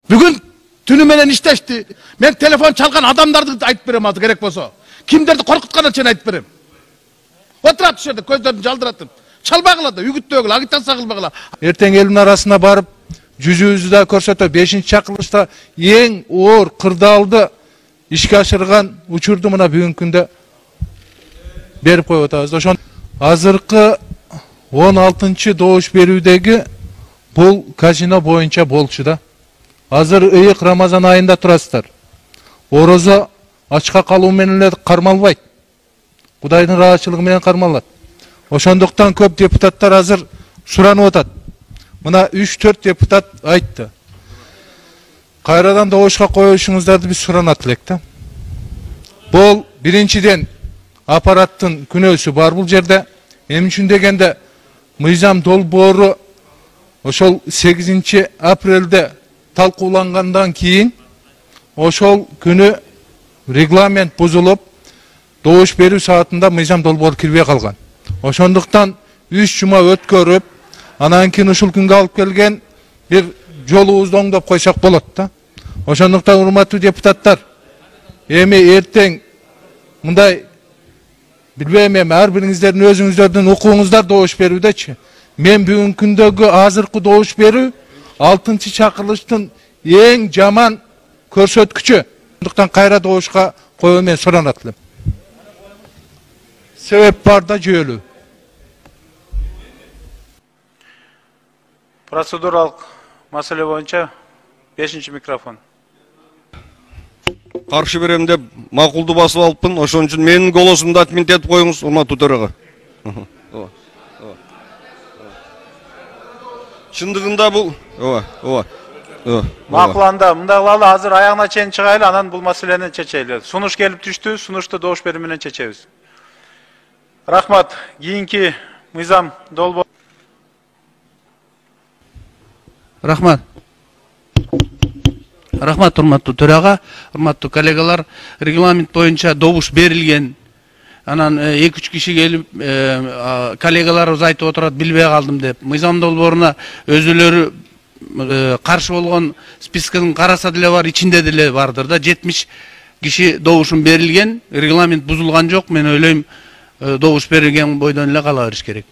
Бүгін түнү менен иштешти. Мен телефон чалган адамдарды айтып берем азыр керек болсо. Кимдерди коркутканын чен айтып берем. Отурат ушул жерде көздөрүн жалдыратып. Чалбагыла да, үгүттөгүлө, агитация кылбагыла. Эртең элдин арасына барып, жүзүбүздү да көрсөтөп, 5-чакырылышта эң оор кырдаалды ишке ашырган учурду мына бүгүнкү күндө берип коюп атабыз. Ошон азыркы 16-чы добуш берүүдөгү бул казино боюнча болчу да. Азыр ыйык Рамазан айында турасыздар. Орозо ачка калуу менен эле кармалбайт. Кудайдын ыраазычылыгы менен кармалат. Ошондуктан көп депутаттар азыр суранып атат. Мына 3-4 депутат айтты. Кайрадан добушка коюшуңуздарды биз суранат элек да. Бул биринчиден аппараттын күнөөсү бар бул жерде. Эмне үчүн дегенде мыйзам долбоору ошол 8 апрелде талкуулангандан кийин ошол күнү регламент бузулуп, добуш берүү саатында мыйзам долбоору кирбей калган. Ошондуктан 3 жума өткөрүп, анан кийин ушул күнгө алып келген бир жолубузду оңдоп койсок болот да. Ошондуктан урматтуу депутаттар, эми эртең мындай билбейм, ар бириңиздердин өзүңүздөрдүн укугуңуздар добуш берүүдөчү. Мен бүгүнкү күндөгү азыркы добуш берүү 6-чакырылыштын эң жаман көрсөткүчү. Ошондуктан кайра добушка коюу менен суранат элем. Себеп бар да жүйөлүү. Процедуралык маселе боюнча 5-микрофон. Каршы берем деп макулду басып алыппын. Ошон үчүн менин голосумду отмент этип коюңуз, урматтуу төрага. Чындыгында бул макуланда мындай кылалы, азыр аягына чейин чыгайлы, анан бул маселени чечели. Сунуш келип түштү, сунушту добуш берүү менен чечебиз. Рахмат. Кийинки мыйзам долбоор. Рахмат. Рахмат, урматтуу төрага, урматтуу коллегалар, регламент боюнча добуш берилген. Анан 2-3 киши келип, коллегаларыбыз айтып отурат, билбей калдым деп. Мыйзам долбооруна өзүлөрү каршы болгон списканын караса деле бар, ичинде деле бардыр да. 70 киши добушун берилген, регламент бузулган жок. Мен ойлойм, добуш берилген бойдон эле кала бериш керек.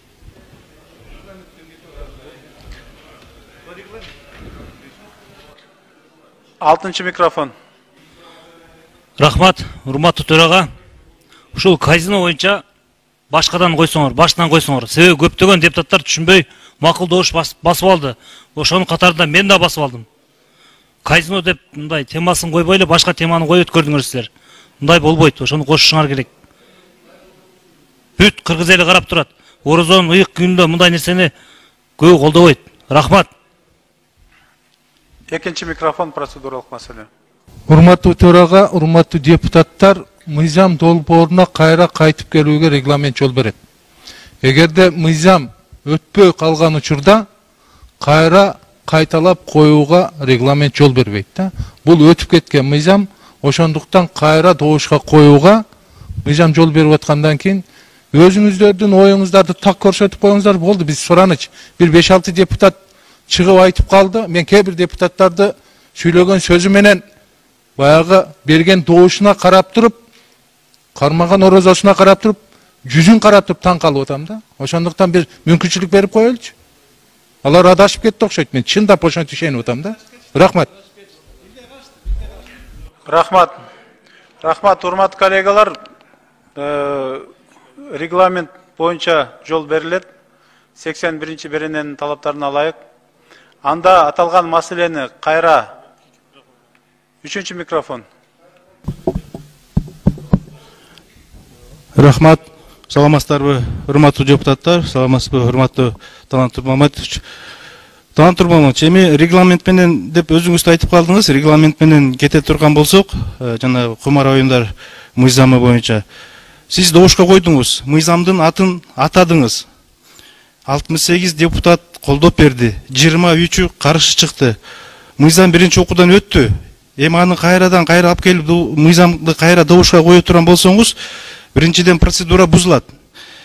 Алтынчы микрофон. Рахмат, урматтуу төрага. Ушул казино боюнча башкадан койсоңор, башынан койсоңор. Себеби көптөгөн депутаттар түшүнбөй макул добуш басып алды. Ошонун катарында мен да басып алдым. Казино деп мындай темасын койбой эле башка теманы коюп өткөрдүңөр силер. Мындай болбойт, ошону кошушуңар керек. Бүт кыргыз эли карап турат. Орозонун ыйык күнүндө мындай нерсени көбү колдобойт. Рахмат. 2-нчи микрофон, процедуралык маселе. Урматтуу төрага, урматтуу депутаттар, мыйзам долбооруна кайра кайтып келүүгө регламент жол берет. Эгерде мыйзам өтпөй калган учурда кайра кайталап коюуга регламент жол бербейт да. Бул өтүп кеткен мыйзам, ошондуктан кайра добушка коюуга мыйзам жол берип аткандан кийин өзүңүздөрдүн оюңуздарды так көрсөтүп коюңуздар болду. Биз сураныч, бир 5-6 депутат чыгып айтып калды. Мен кээ бир депутаттарды сүйлөгөн сөзү менен баягы берген добушуна карап туруп, кармаган орозосуна карап туруп, жүзүн карап туруп таң калып атам да. Ошондуктан бир мүмкүнчүлүк берип коелучу. Алар адашып кетти окшойт. Мен чындап ошентип ишенип атам да. Рахмат. Рахмат. Рахмат, урматтуу коллегалар. Регламент боюнча жол берилет. 81-чи берененин талаптарына ылайык. Анда аталган маселени кайра 3-нчи микрофон. Рахмат. Саламатсыздарбы, урматтуу депутаттар, саламатсызбы, урматтуу Талантур Маматович. Талантур Маматович, эми регламент менен деп өзүңүз айтып калдыңыз. Регламент менен кете турган болсок, жана кумар оюндар мыйзамы боюнча сиз добушка койдуңуз, мыйзамдын атын атадыңыз. 68 депутат колдоп берди, 23-ü каршы чыкты. Мыйзам биринчи окуудан өттү. Эми аны кайра алып келип мыйзамды кайра добушка кое турган болсоңуз, биринчиден процедура бузулат.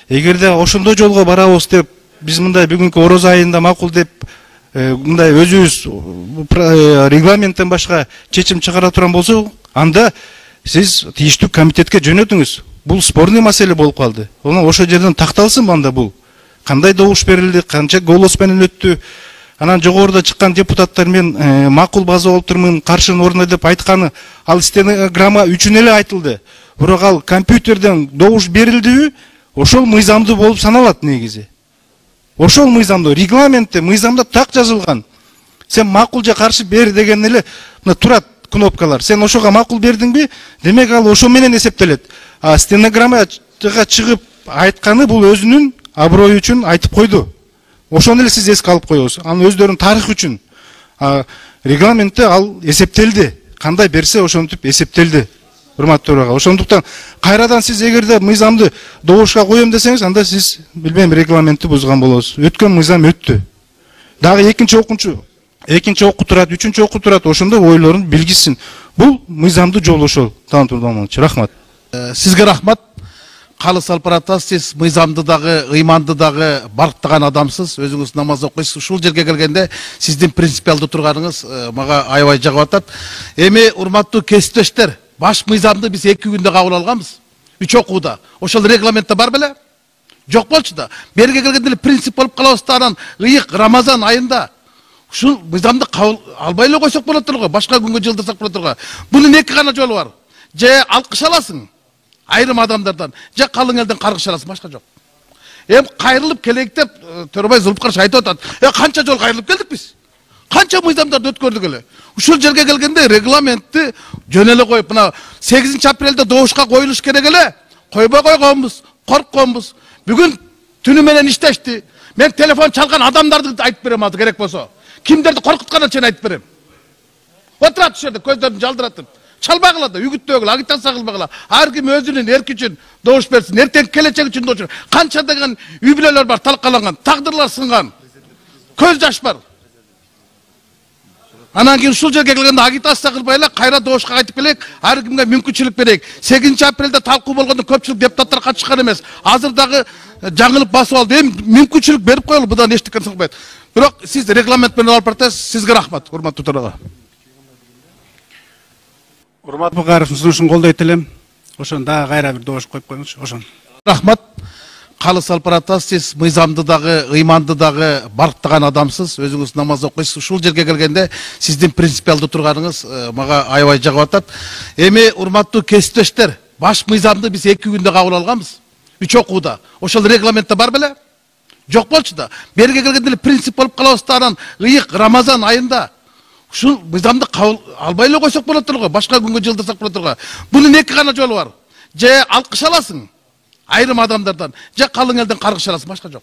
Эгерде ошондой жолго барабыз деп, биз мындай бүгүнкү Ороз айында макул деп мындай өзүбүз регламенттен башка чечим чыгара турган болсок, анда сиз тийиштүү комитетке жөнөтүңүз. Бул спорный маселе болуп калды. Ошол жерден такталсын анда бул. Кандай добуш берилди, канча голос менен өттү. Анан жогоруда чыккан депутаттар мен макул база болуп турмун, каршынын ордуна деп айтканы, ал стенограмма үчүн эле айтылды. Бирок ал компьютерден добуш берилдиби, ошол мыйзамдуу болуп саналат негизи. Ошол мыйзамдуу, регламентте, мыйзамда так жазылган. Сен макул же каршы бер деген эле турат кнопкалар. Сен ошого макул бердиңби? Демек ал ошо менен эсептелет. А стенограммага чыгып айтканы бул өзүнүн аброю үчүн айтып койду. Ошону эле сиз эске алып коесуз. Анын өздөрүнүн тарыхы үчүн. Регламентте ал эсептелди. Кандай берсе ошентип эсептелди. Урматтуу төрага. Ошондуктан кайрадан сиз эгерде мыйзамды добушка коем десеңиз, анда сиз билбейм регламентти бузган болосуз. Өткөн мыйзам өттү. Дагы экинчи окуу турат, үчүнчү окуу турат, ошондо ойлорун билгизсин. Бул мыйзамдуу жол ошол. Рахмат. Сизге рахмат. Калыс алпаратас, сиз мыйзамды дагы, ыйманды дагы барктаган адамсыз, өзүңүз намаз окуйсуз. Ушул жерге келгенде сиздин принципиалдуу турганыңыз мага аябай жагып атат. Эми урматтуу кесиптештер, баш мыйзамды биз 2 күндө кабыл алганбыз. 3 окууда. Ошол регламентте бар беле? Жок болчу да. Берге келгенде эле принцип болуп калабыз да, анан ыйык Рамазан айында ушул мыйзамды кабыл албай эле койсок болот эле го, башка күнгө жылдырсак болот эле го. Бунун 2 гана жолу бар. Же алкыш аласың айрым адамдардан, же калың элден каргыш аласың, башка жок. Эми кайрылып келейик деп Төрөбай Зулпукарович айтып атат. Канча жол кайрылып келдик биз? Канча мыйзамдарды өткөрдүк эле? Ушул жерге келгенде регламентти жөн эле коюп, мына 8 апрелде добушка коюлуш керек эле. Койбой койгонбуз, коркконбуз. Бүгүн түнү менен иштешти. Мен телефон чалган адамдарды айтып берем азыр керек болсо. Кимдерди коркутканын чейин айтып берем. Отурат ушул жерде көздөрүн жалдыратып. Чалбагыла да, үгүттөгүлө, агитация кылбагыла. Ар ким өзүнүн эрки үчүн добуш берсин. Эртең келечек үчүн добуш. Канча деген үй бүлөлөр бар, талкаланган, тагдырлар сынган. Көз жаш бар. Анан кийин ушул жерге келгенде агитация кылбай эле кайра добушка кайтып келейик, ар кимге мүмкүнчүлүк берейик. 8 апрелде талкуу болгондо көпчүлүк депутаттар катышкан эмес. Азыр дагы жаңылып басып алды. Эми мүмкүнчүлүк берип коелу, будан эчтеке сыгбайт. Бирок сиз регламент менен алып барасыз. Сизге рахмат, урматтуу төрага. Букаровдун сунушун колдойт элем. Ошону дагы кайра бир добуш коюп коюңузчу, ошону. Рахмат. Калыс алпаратас, сиз мыйзамды дагы, ыйманды дагы барктаган адамсыз, өзүңүз намаз окуйсуз. Ушул жерге келгенде сиздин принципиалдуу турганыңыз мага аябай жагып атат. Эми урматтуу кесиптештер, баш мыйзамды биз 2 күндө кабыл алганбыз. 3 окууда. Ошол регламентте бар беле? Жок болчу да. Берге келгенде эле принцип болуп калабыз да, анан ыйык Рамазан айында ушул мыйзамды кабыл албай эле койсок болот эле го, башка күнгө жылдырсак болот эле го. Бунун 2 гана жолу бар. Же алкыш аласың айрым адамдардан, же калың элден каргыш аласың, башка жок.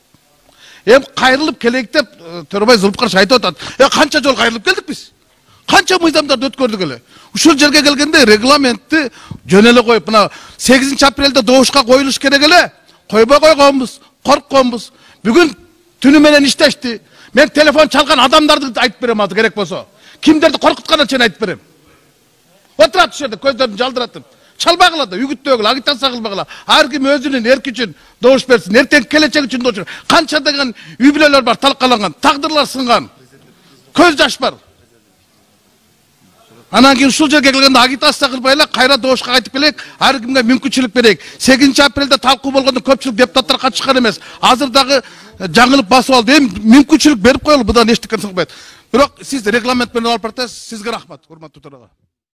Эми кайрылып келейик деп Төрөбай Зулпукарович айтып атат. Канча жол кайрылып келдик биз? Канча мыйзамдарды өткөрдүк эле? Ушул жерге келгенде регламентти жөн эле коюп, мына 8 апрелде добушка коюлуш керек эле. Койбой койгонбуз, коркконбуз. Бүгүн түнү менен иштешти. Мен телефон чалган адамдарды айтып берем азыр керек болсо. Кимдерди коркутканын чейин айтып берем. Отурат ушул жерде көздөрүн жалдыратып. Чалбагыла да, үгүттөгүлө, агитация кылбагыла. Ар ким өзүнүн эрки үчүн добуш берсин. Эртең келечек үчүн добуш. Канча деген үй бүлөлөр бар, талкаланган, тагдырлар сынган. Көз жаш бар. Анан кийин ушул жерге келгенде агитация кылбай эле кайра добушка кайтып келейик, ар кимге мүмкүнчүлүк берейик. 8 апрелде талкуу болгондо көпчүлүк депутаттар катышкан эмес. Азыр дагы жаңылып басып алды. Эми мүмкүнчүлүк берип коелу, будан эчтеке сыгбайт. Бирок сиз регламент менен алып барасыз. Сизге рахмат, урматтуу төрага.